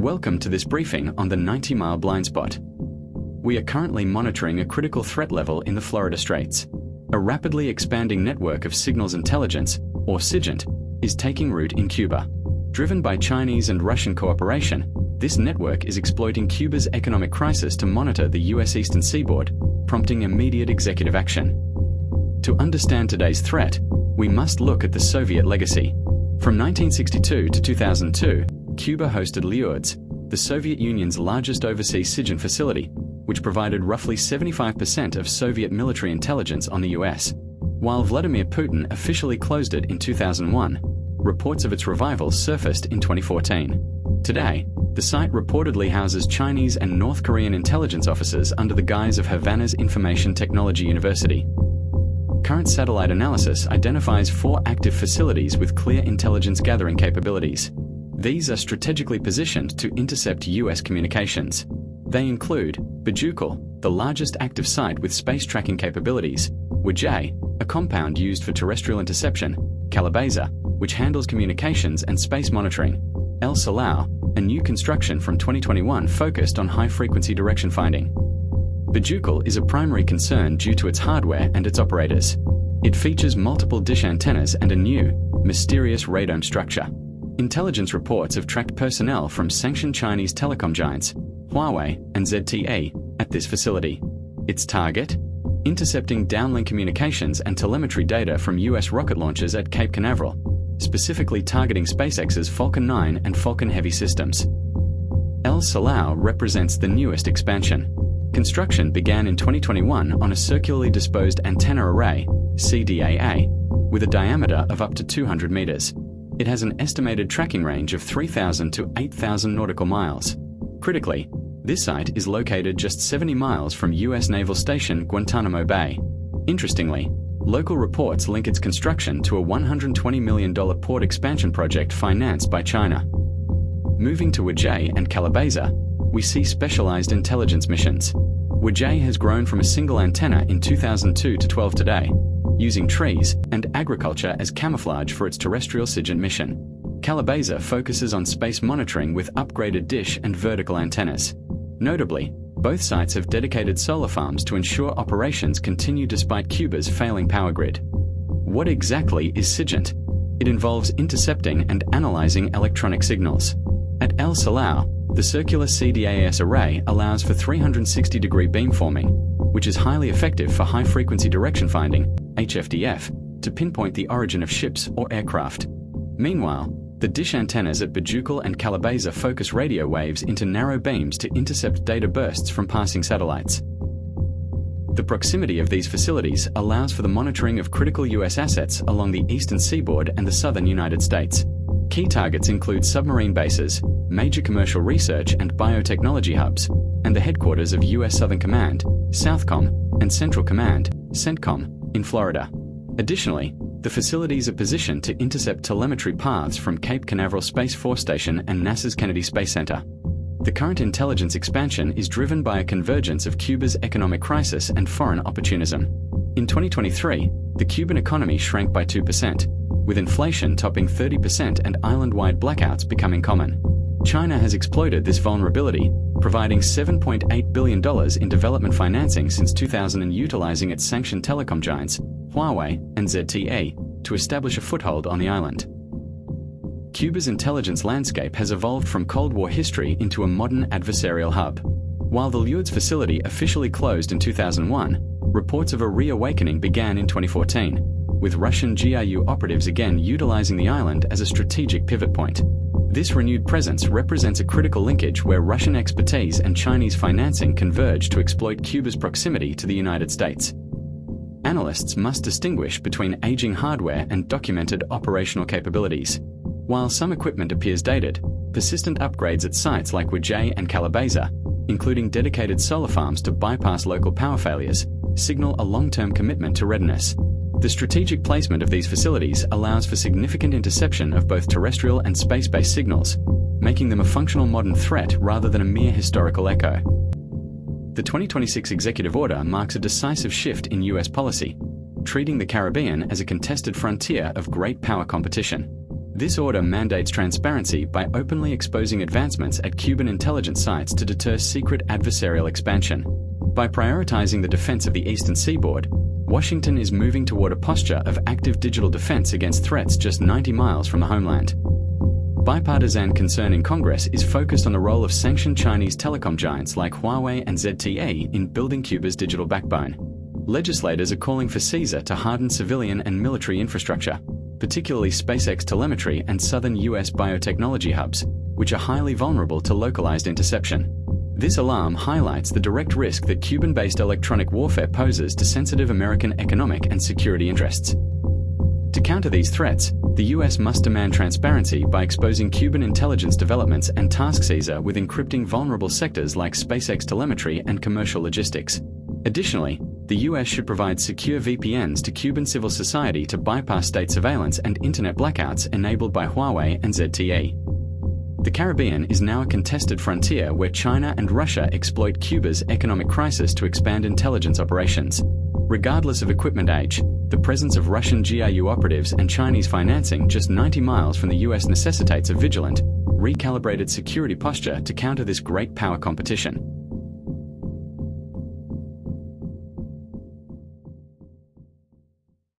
Welcome to this briefing on the 90-mile blind spot. We are currently monitoring a critical threat level in the Florida Straits. A rapidly expanding network of signals intelligence, or SIGINT, is taking root in Cuba. Driven by Chinese and Russian cooperation, this network is exploiting Cuba's economic crisis to monitor the U.S. eastern seaboard, prompting immediate executive action. To understand today's threat, we must look at the Soviet legacy. From 1962 to 2002, Cuba hosted Lourdes, the Soviet Union's largest overseas SIGINT facility, which provided roughly 75% of Soviet military intelligence on the U.S. While Vladimir Putin officially closed it in 2001, reports of its revival surfaced in 2014. Today, the site reportedly houses Chinese and North Korean intelligence officers under the guise of Havana's Information Technology University. Current satellite analysis identifies 4 active facilities with clear intelligence gathering capabilities. These are strategically positioned to intercept U.S. communications. They include Bejucal, the largest active site with space tracking capabilities, Bejucal, a compound used for terrestrial interception, Calabeza, which handles communications and space monitoring, El Salao, a new construction from 2021 focused on high-frequency direction finding. Bejucal is a primary concern due to its hardware and its operators. It features multiple dish antennas and a new, mysterious radome structure. Intelligence reports have tracked personnel from sanctioned Chinese telecom giants, Huawei and ZTE, at this facility. Its target? Intercepting downlink communications and telemetry data from U.S. rocket launches at Cape Canaveral, specifically targeting SpaceX's Falcon 9 and Falcon Heavy systems. El Salao represents the newest expansion. Construction began in 2021 on a circularly disposed antenna array, CDAA, with a diameter of up to 200 meters. It has an estimated tracking range of 3,000 to 8,000 nautical miles. Critically, this site is located just 70 miles from U.S. Naval Station Guantanamo Bay. Interestingly, local reports link its construction to a $120 million port expansion project financed by China. Moving to Bejucal and Calabeza, we see specialized intelligence missions. Bejucal has grown from a single antenna in 2002 to 12 today, using trees and agriculture as camouflage for its terrestrial SIGINT mission. Calabeza focuses on space monitoring with upgraded dish and vertical antennas. Notably, both sites have dedicated solar farms to ensure operations continue despite Cuba's failing power grid. What exactly is SIGINT? It involves intercepting and analyzing electronic signals. At El Salao, the circular CDAS array allows for 360-degree beamforming, which is highly effective for high-frequency direction finding, HFDF, to pinpoint the origin of ships or aircraft. Meanwhile, the dish antennas at Bejucal and Calabeza focus radio waves into narrow beams to intercept data bursts from passing satellites. The proximity of these facilities allows for the monitoring of critical U.S. assets along the eastern seaboard and the southern United States. Key targets include submarine bases, major commercial research and biotechnology hubs, and the headquarters of U.S. Southern Command, Southcom, and Central Command, CENTCOM, in Florida. Additionally, the facilities are positioned to intercept telemetry paths from Cape Canaveral Space Force Station and NASA's Kennedy Space Center. The current intelligence expansion is driven by a convergence of Cuba's economic crisis and foreign opportunism. In 2023, the Cuban economy shrank by 2%, with inflation topping 30% and island-wide blackouts becoming common. China has exploited this vulnerability, providing $7.8 billion in development financing since 2000 and utilizing its sanctioned telecom giants, Huawei and ZTE, to establish a foothold on the island. Cuba's intelligence landscape has evolved from Cold War history into a modern adversarial hub. While the Lourdes facility officially closed in 2001, reports of a reawakening began in 2014, with Russian GRU operatives again utilizing the island as a strategic pivot point. This renewed presence represents a critical linkage where Russian expertise and Chinese financing converge to exploit Cuba's proximity to the United States. Analysts must distinguish between aging hardware and documented operational capabilities. While some equipment appears dated, persistent upgrades at sites like Bejucal and Calabeza, including dedicated solar farms to bypass local power failures, signal a long-term commitment to readiness. The strategic placement of these facilities allows for significant interception of both terrestrial and space-based signals, making them a functional modern threat rather than a mere historical echo. The 2026 executive order marks a decisive shift in U.S. policy, treating the Caribbean as a contested frontier of great power competition. This order mandates transparency by openly exposing advancements at Cuban intelligence sites to deter secret adversarial expansion. By prioritizing the defense of the eastern seaboard, Washington is moving toward a posture of active digital defense against threats just 90 miles from the homeland. Bipartisan concern in Congress is focused on the role of sanctioned Chinese telecom giants like Huawei and ZTE in building Cuba's digital backbone. Legislators are calling for CISA to harden civilian and military infrastructure, particularly SpaceX telemetry and southern U.S. biotechnology hubs, which are highly vulnerable to localized interception. This alarm highlights the direct risk that Cuban-based electronic warfare poses to sensitive American economic and security interests. To counter these threats, the U.S. must demand transparency by exposing Cuban intelligence developments and task CISA with encrypting vulnerable sectors like SpaceX telemetry and commercial logistics. Additionally, the U.S. should provide secure VPNs to Cuban civil society to bypass state surveillance and internet blackouts enabled by Huawei and ZTE. The Caribbean is now a contested frontier where China and Russia exploit Cuba's economic crisis to expand intelligence operations. Regardless of equipment age, the presence of Russian GRU operatives and Chinese financing just 90 miles from the U.S. necessitates a vigilant, recalibrated security posture to counter this great power competition.